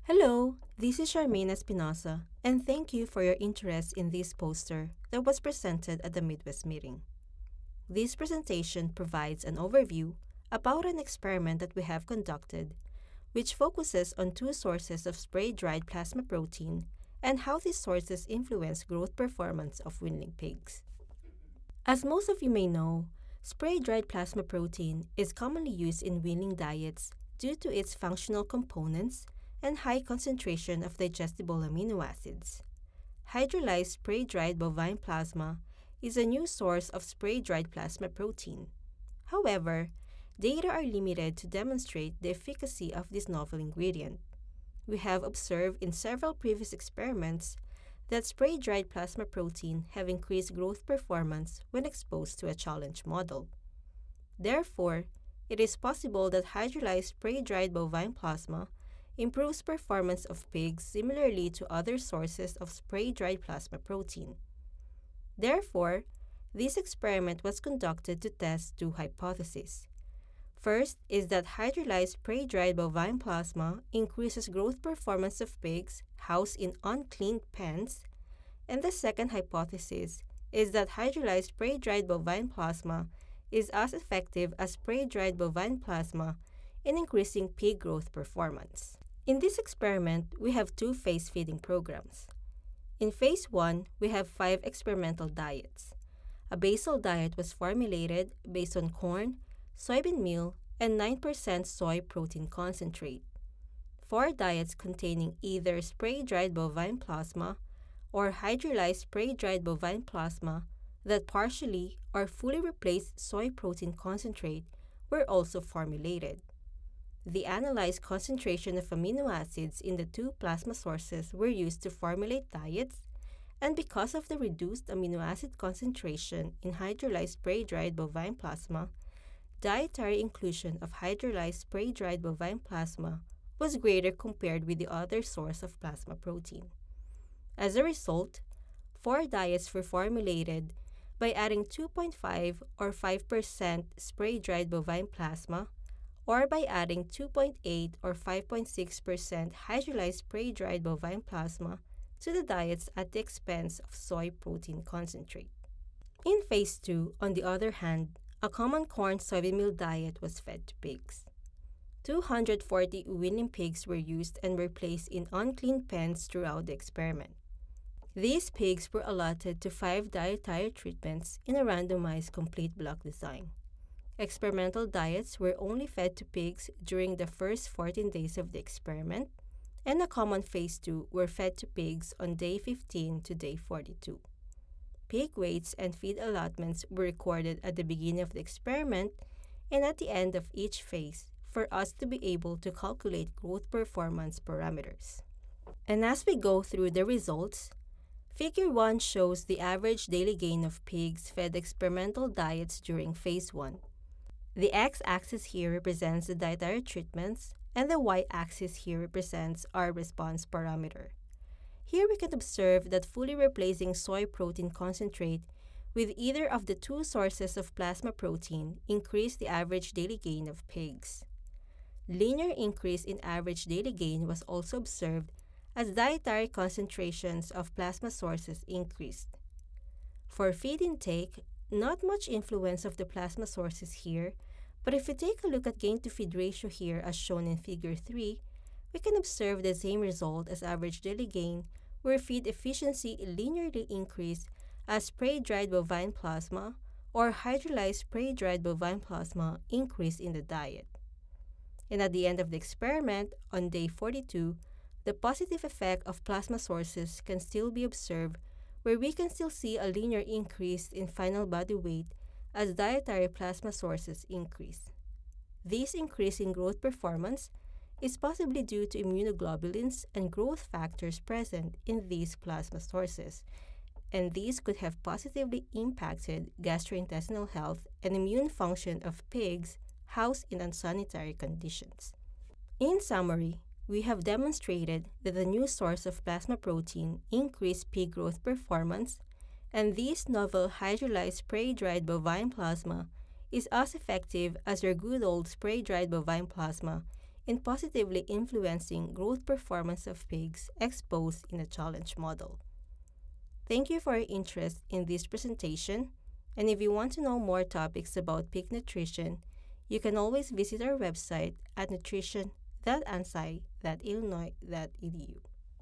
Hello, this is Charmaine Espinosa, and thank you for your interest in this poster that was presented at the Midwest meeting. This presentation provides an overview about an experiment that we have conducted, which focuses on two sources of spray-dried plasma protein and how these sources influence growth performance of weanling pigs. As most of you may know, spray-dried plasma protein is commonly used in weanling diets due to its functional components and high concentration of digestible amino acids. Hydrolyzed spray-dried bovine plasma is a new source of spray-dried plasma protein. However, data are limited to demonstrate the efficacy of this novel ingredient. We have observed in several previous experiments that spray-dried plasma protein have increased growth performance when exposed to a challenge model. Therefore, it is possible that hydrolyzed spray-dried bovine plasma improves performance of pigs similarly to other sources of spray-dried plasma protein. Therefore, this experiment was conducted to test two hypotheses. First is that hydrolyzed spray-dried bovine plasma increases growth performance of pigs housed in uncleaned pens, and the second hypothesis is that hydrolyzed spray-dried bovine plasma is as effective as spray-dried bovine plasma in increasing pig growth performance. In this experiment, we have two phase feeding programs. In phase 1, we have 5 experimental diets. A basal diet was formulated based on corn, soybean meal, and 9% soy protein concentrate. 4 diets containing either spray-dried bovine plasma or hydrolyzed spray-dried bovine plasma that partially or fully replaced soy protein concentrate were also formulated. The analyzed concentration of amino acids in the two plasma sources were used to formulate diets, and because of the reduced amino acid concentration in hydrolyzed spray-dried bovine plasma, dietary inclusion of hydrolyzed spray-dried bovine plasma was greater compared with the other source of plasma protein. As a result, 4 diets were formulated by adding 2.5 or 5% spray-dried bovine plasma, or by adding 2.8 or 5.6% hydrolyzed spray-dried bovine plasma to the diets at the expense of soy protein concentrate. In phase 2, on the other hand, a common corn soybean meal diet was fed to pigs. 240 weanling pigs were used and were placed in uncleaned pens throughout the experiment. These pigs were allotted to 5 dietary treatments in a randomized complete block design. Experimental diets were only fed to pigs during the first 14 days of the experiment, and a common phase 2 were fed to pigs on day 15 to day 42. Pig weights and feed allotments were recorded at the beginning of the experiment and at the end of each phase for us to be able to calculate growth performance parameters. And as we go through the results, Figure 1 shows the average daily gain of pigs fed experimental diets during phase 1. The x-axis here represents the dietary treatments, and the y-axis here represents our response parameter. Here we can observe that fully replacing soy protein concentrate with either of the two sources of plasma protein increased the average daily gain of pigs. Linear increase in average daily gain was also observed as dietary concentrations of plasma sources increased. For feed intake, not much influence of the plasma sources here, but if we take a look at gain-to-feed ratio here as shown in Figure 3, we can observe the same result as average daily gain, where feed efficiency linearly increased as spray-dried bovine plasma or hydrolyzed spray-dried bovine plasma increased in the diet. And at the end of the experiment, on day 42, the positive effect of plasma sources can still be observed, where we can still see a linear increase in final body weight as dietary plasma sources increase. This increase in growth performance is possibly due to immunoglobulins and growth factors present in these plasma sources, and these could have positively impacted gastrointestinal health and immune function of pigs housed in unsanitary conditions. In summary, we have demonstrated that the new source of plasma protein increased pig growth performance, and this novel hydrolyzed spray-dried bovine plasma is as effective as your good old spray-dried bovine plasma in positively influencing growth performance of pigs exposed in a challenge model. Thank you for your interest in this presentation, and if you want to know more topics about pig nutrition, you can always visit our website at nutrition.ansai.illinois.edu.